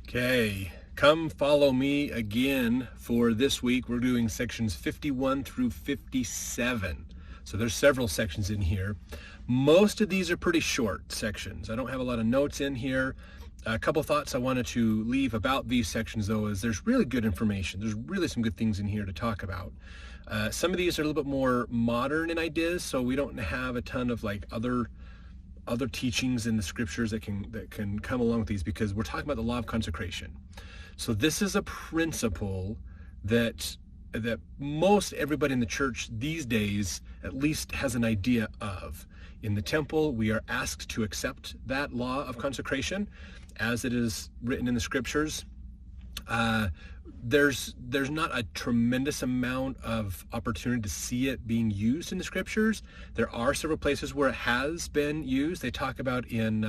Okay, come follow me again for this week. We're doing sections 51 through 57. So there's several sections in here. Most of these are pretty short sections. I don't have a lot of notes in here. A couple thoughts I wanted to leave about these sections, though, is there's really good information. There's really some good things in here to talk about. Some of these are a little bit more modern in ideas, so we don't have a ton of like other teachings in the scriptures that can come along with these, because we're talking about the law of consecration. So this is a principle that most everybody in the church these days at least has an idea of. In the temple, we are asked to accept that law of consecration as it is written in the scriptures. There's not a tremendous amount of opportunity to see it being used in the scriptures. There are several places where it has been used. They talk about in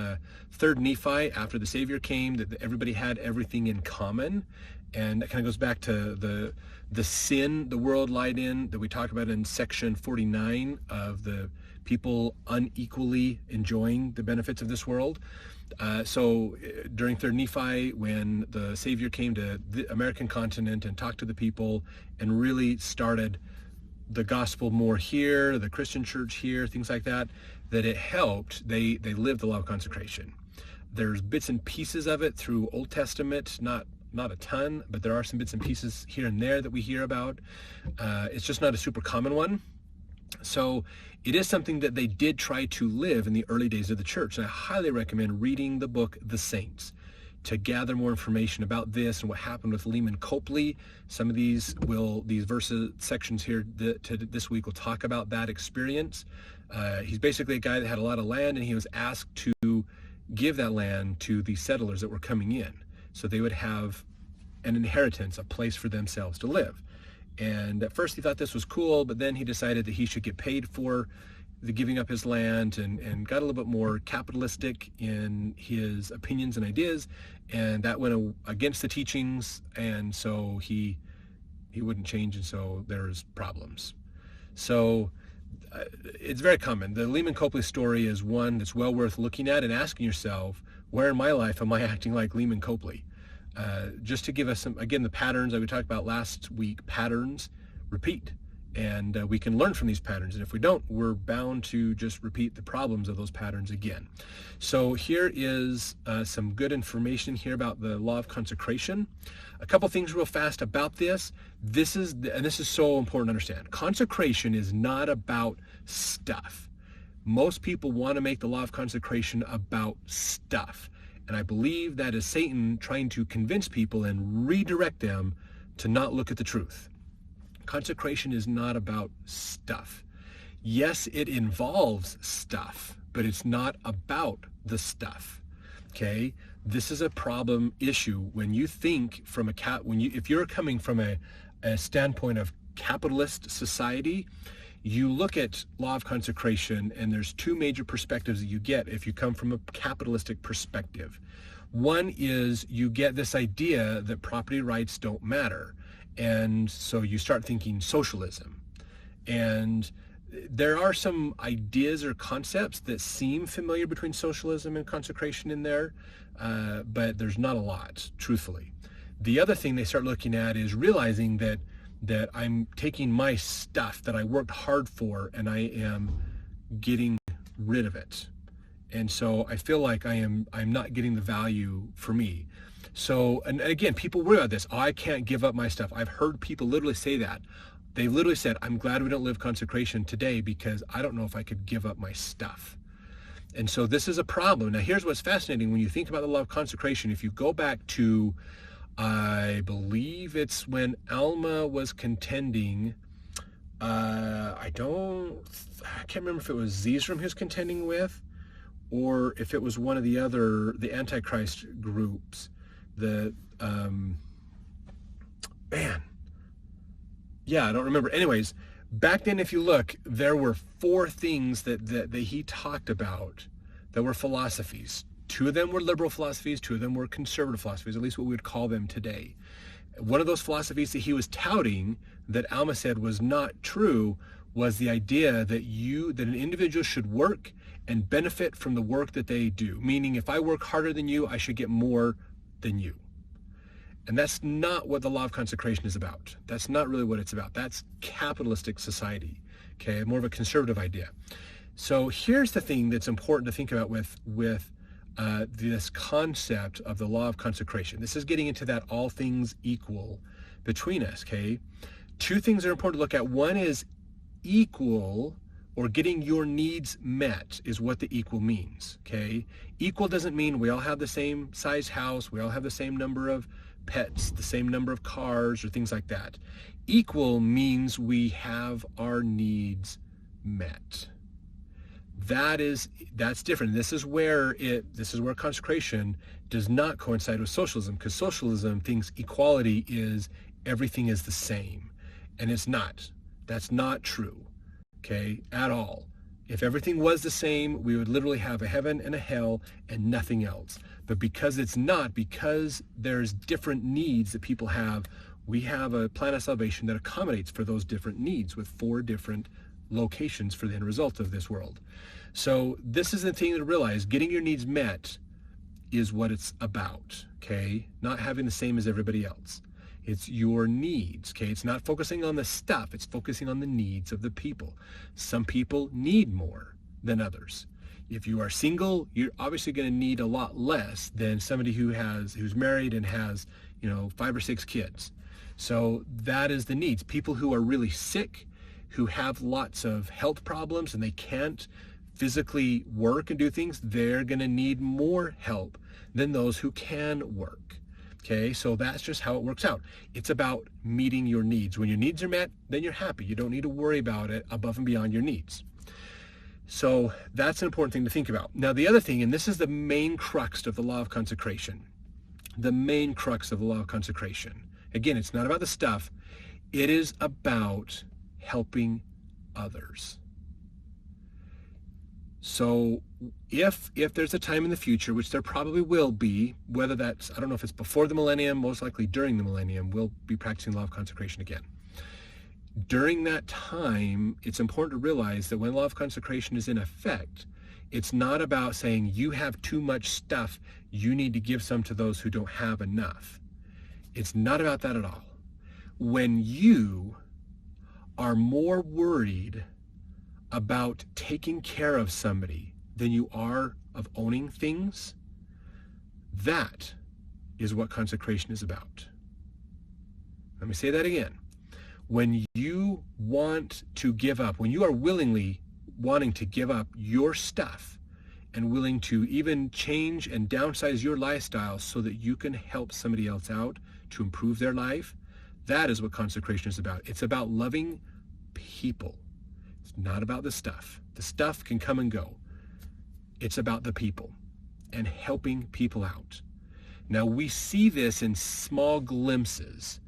3rd Nephi, after the Savior came, that everybody had everything in common. And that kind of goes back to the sin the world lied in that we talk about in section 49 of the people unequally enjoying the benefits of this world. So during 3rd Nephi, when the Savior came to the American continent and talked to the people and really started the gospel more here, the Christian church here, things like that, that it helped, they lived the law of consecration. There's bits and pieces of it through Old Testament, not a ton, but there are some bits and pieces here and there that we hear about. It's just not a super common one. So it is something that they did try to live in the early days of the church. And I highly recommend reading the book, The Saints, to gather more information about this and what happened with Lehman Copley. Some of these verses, sections here this week will talk about that experience. He's basically a guy that had a lot of land, and he was asked to give that land to the settlers that were coming in, so they would have an inheritance, a place for themselves to live. And at first he thought this was cool, but then he decided that he should get paid for the giving up his land, and got a little bit more capitalistic in his opinions and ideas, and that went against the teachings, and so he wouldn't change, and so there's problems. So it's very common. The Lehman Copley story is one that's well worth looking at and asking yourself, where in my life am I acting like Lehman Copley? Just to give us some, again, the patterns that we talked about last week. Patterns repeat, and we can learn from these patterns, and if we don't, we're bound to just repeat the problems of those patterns again. So here is some good information here about the law of consecration. A couple things real fast about this. This is so important to understand. Consecration is not about stuff. Most people want to make the law of consecration about stuff. And I believe that is Satan trying to convince people and redirect them to not look at the truth. Consecration is not about stuff. Yes, it involves stuff, but it's not about the stuff. Okay? This is a problem issue when you think from if you're coming from a standpoint of capitalist society, you look at law of consecration, and there's two major perspectives that you get if you come from a capitalistic perspective. One is you get this idea that property rights don't matter, and so you start thinking socialism. And there are some ideas or concepts that seem familiar between socialism and consecration in there, but there's not a lot, truthfully. The other thing they start looking at is realizing that I'm taking my stuff that I worked hard for, and I am getting rid of it. And so I feel like I'm not getting the value for me. So, and again, people worry about this. Oh, I can't give up my stuff. I've heard people literally say that. They literally said, I'm glad we don't live consecration today because I don't know if I could give up my stuff. And so this is a problem. Now, here's what's fascinating when you think about the law of consecration. If you go back to, I believe it's when Alma was contending. I can't remember if it was Zeezrom he was contending with, or if it was one of the Antichrist groups. I don't remember. Anyways, back then, if you look, there were 4 things that he talked about that were philosophies. 2 of them were liberal philosophies, 2 of them were conservative philosophies, at least what we would call them today. One of those philosophies that he was touting that Alma said was not true was the idea that an individual should work and benefit from the work that they do. Meaning, if I work harder than you, I should get more than you. And that's not what the law of consecration is about. That's not really what it's about. That's capitalistic society, okay? More of a conservative idea. So here's the thing that's important to think about with this concept of the law of consecration. This is getting into that all things equal between us, okay? Two things are important to look at. One is equal, or getting your needs met, is what the equal means, okay? Equal doesn't mean we all have the same size house, we all have the same number of pets, the same number of cars, or things like that. Equal means we have our needs met. That's different. This is where consecration does not coincide with socialism, because socialism thinks equality is everything is the same, and it's not. That's not true, okay, at all. If everything was the same, we would literally have a heaven and a hell and nothing else. But because it's not, because there's different needs that people have, we have a plan of salvation that accommodates for those different needs with 4 different locations for the end result of this world. So this is the thing to realize. Getting your needs met is what it's about, okay? Not having the same as everybody else. It's your needs, okay? It's not focusing on the stuff. It's focusing on the needs of the people. Some people need more than others. If you are single, you're obviously going to need a lot less than somebody who's married and has, 5 or 6 kids. So that is the needs. People who are really sick, who have lots of health problems and they can't physically work and do things, they're going to need more help than those who can work. Okay, so that's just how it works out. It's about meeting your needs. When your needs are met, then you're happy. You don't need to worry about it above and beyond your needs. So that's an important thing to think about. Now, the other thing, and this is the main crux of the law of consecration, again, it's not about the stuff. It is about helping others. So if there's a time in the future, which there probably will be, whether that's, I don't know if it's before the millennium, most likely during the millennium, we'll be practicing law of consecration again. During that time, it's important to realize that when law of consecration is in effect, it's not about saying you have too much stuff, you need to give some to those who don't have enough. It's not about that at all. When you are more worried about taking care of somebody than you are of owning things, that is what consecration is about. Let me say that again. When you want to give up, when you are willingly wanting to give up your stuff and willing to even change and downsize your lifestyle so that you can help somebody else out to improve their life, that is what consecration is about. It's about loving people. It's not about the stuff. The stuff can come and go. It's about the people and helping people out. Now, we see this in small glimpses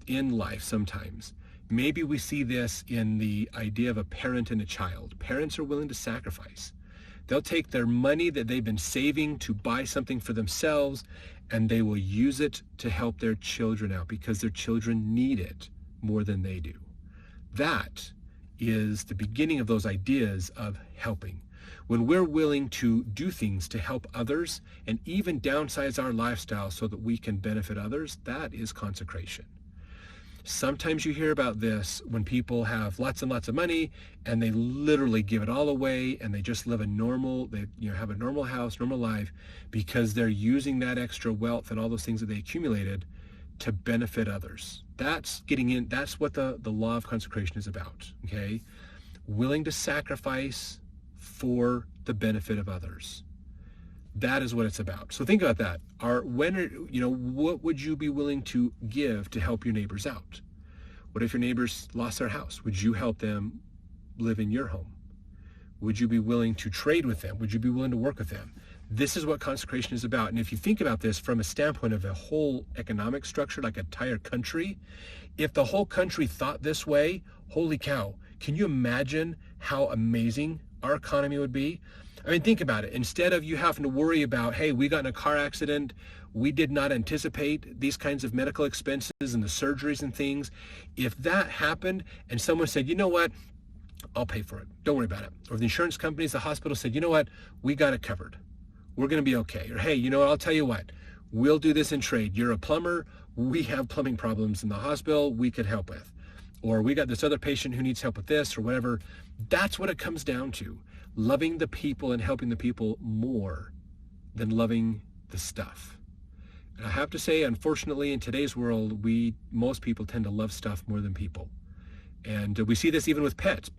in life sometimes. Maybe we see this in the idea of a parent and a child. Parents are willing to sacrifice. They'll take their money that they've been saving to buy something for themselves, and they will use it to help their children out because their children need it more than they do. That is the beginning of those ideas of helping. When we're willing to do things to help others and even downsize our lifestyle so that we can benefit others, that is consecration. Sometimes you hear about this when people have lots and lots of money and they literally give it all away and they just live have a normal house, normal life, because they're using that extra wealth and all those things that they accumulated to benefit others. That's what the law of consecration is about, okay? Willing to sacrifice for the benefit of others. That is what it's about. So think about that. What would you be willing to give to help your neighbors out? What if your neighbors lost their house? Would you help them live in your home? Would you be willing to trade with them? Would you be willing to work with them? This is what consecration is about. And if you think about this from a standpoint of a whole economic structure, like an entire country, if the whole country thought this way, holy cow, can you imagine how amazing our economy would be? I mean, think about it. Instead of you having to worry about, hey, we got in a car accident, we did not anticipate these kinds of medical expenses and the surgeries and things. If that happened and someone said, you know what, I'll pay for it, don't worry about it. Or the insurance companies, the hospital said, you know what, we got it covered. We're going to be okay. Or, hey, you know what, I'll tell you what, We'll do this in trade. You're a plumber. We have plumbing problems in the hospital we could help with. Or we got this other patient who needs help with this or whatever. That's what it comes down to. Loving the people and helping the people more than loving the stuff. And I have to say, unfortunately, in today's world, most people tend to love stuff more than people. And we see this even with pets.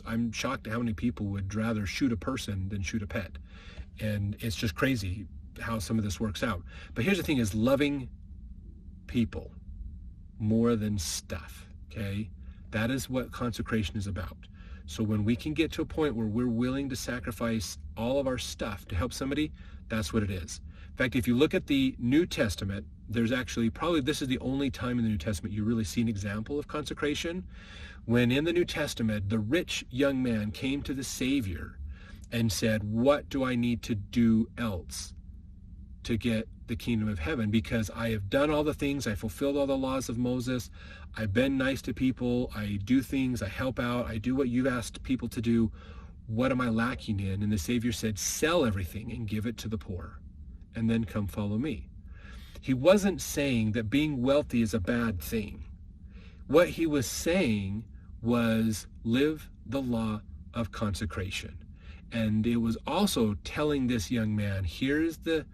I'm shocked at how many people would rather shoot a person than shoot a pet. And it's just crazy how some of this works out. But here's the thing is loving people more than stuff, okay? That is what consecration is about. So when we can get to a point where we're willing to sacrifice all of our stuff to help somebody, that's what it is. In fact, if you look at the New Testament, there's actually this is the only time in the New Testament you really see an example of consecration. When in the New Testament, the rich young man came to the Savior and said, what do I need to do else to get the kingdom of heaven? Because I have done all the things, I fulfilled all the laws of Moses, I've been nice to people, I do things, I help out, I do what you've asked people to do. What am I lacking in? And the Savior said, sell everything and give it to the poor, and then come follow me. He wasn't saying that being wealthy is a bad thing. What he was saying was live the law of consecration. And it was also telling this young man, here's the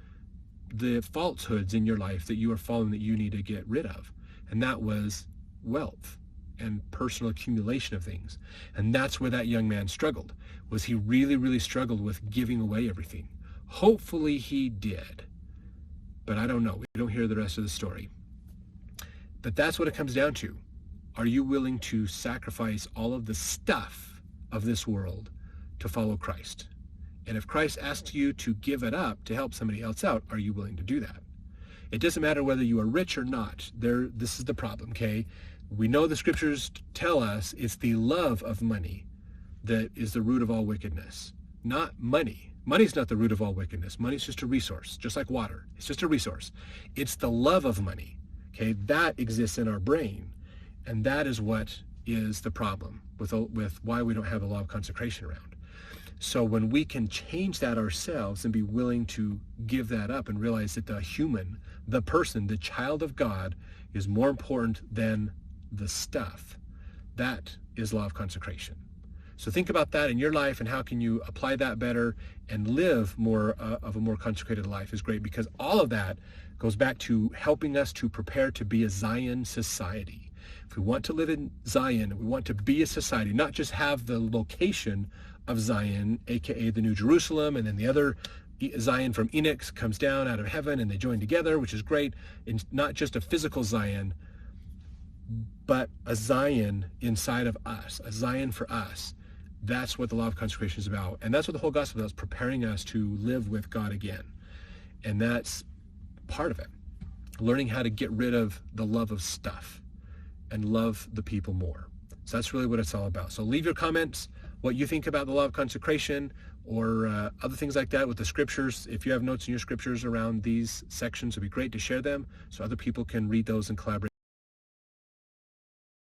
falsehoods in your life that you are following that you need to get rid of. And that was wealth and personal accumulation of things. And that's where that young man struggled, was he really, really struggled with giving away everything. Hopefully he did. But I don't know. We don't hear the rest of the story. But that's what it comes down to. Are you willing to sacrifice all of the stuff of this world to follow Christ? And if Christ asks you to give it up to help somebody else out, are you willing to do that? It doesn't matter whether you are rich or not. This is the problem, okay? We know the scriptures tell us it's the love of money that is the root of all wickedness, not money. Money's not the root of all wickedness. Money's just a resource, just like water. It's just a resource. It's the love of money, okay? That exists in our brain, and that is what is the problem with why we don't have a law of consecration around. So when we can change that ourselves and be willing to give that up and realize that the human, the person, the child of God is more important than the stuff, that is law of consecration. So think about that in your life and how can you apply that better and live more of a more consecrated life is great, because all of that goes back to helping us to prepare to be a Zion society. If we want to live in Zion, we want to be a society, not just have the location of Zion, aka the New Jerusalem, and then the other Zion from Enoch comes down out of heaven and they join together, which is great. It's not just a physical Zion, but a Zion inside of us, a Zion for us. That's what the law of consecration is about. And that's what the whole gospel is about, preparing us to live with God again. And that's part of it. Learning how to get rid of the love of stuff and love the people more. So that's really what it's all about. So leave your comments, what you think about the law of consecration or other things like that with the scriptures. If you have notes in your scriptures around these sections, it'd be great to share them so other people can read those and collaborate.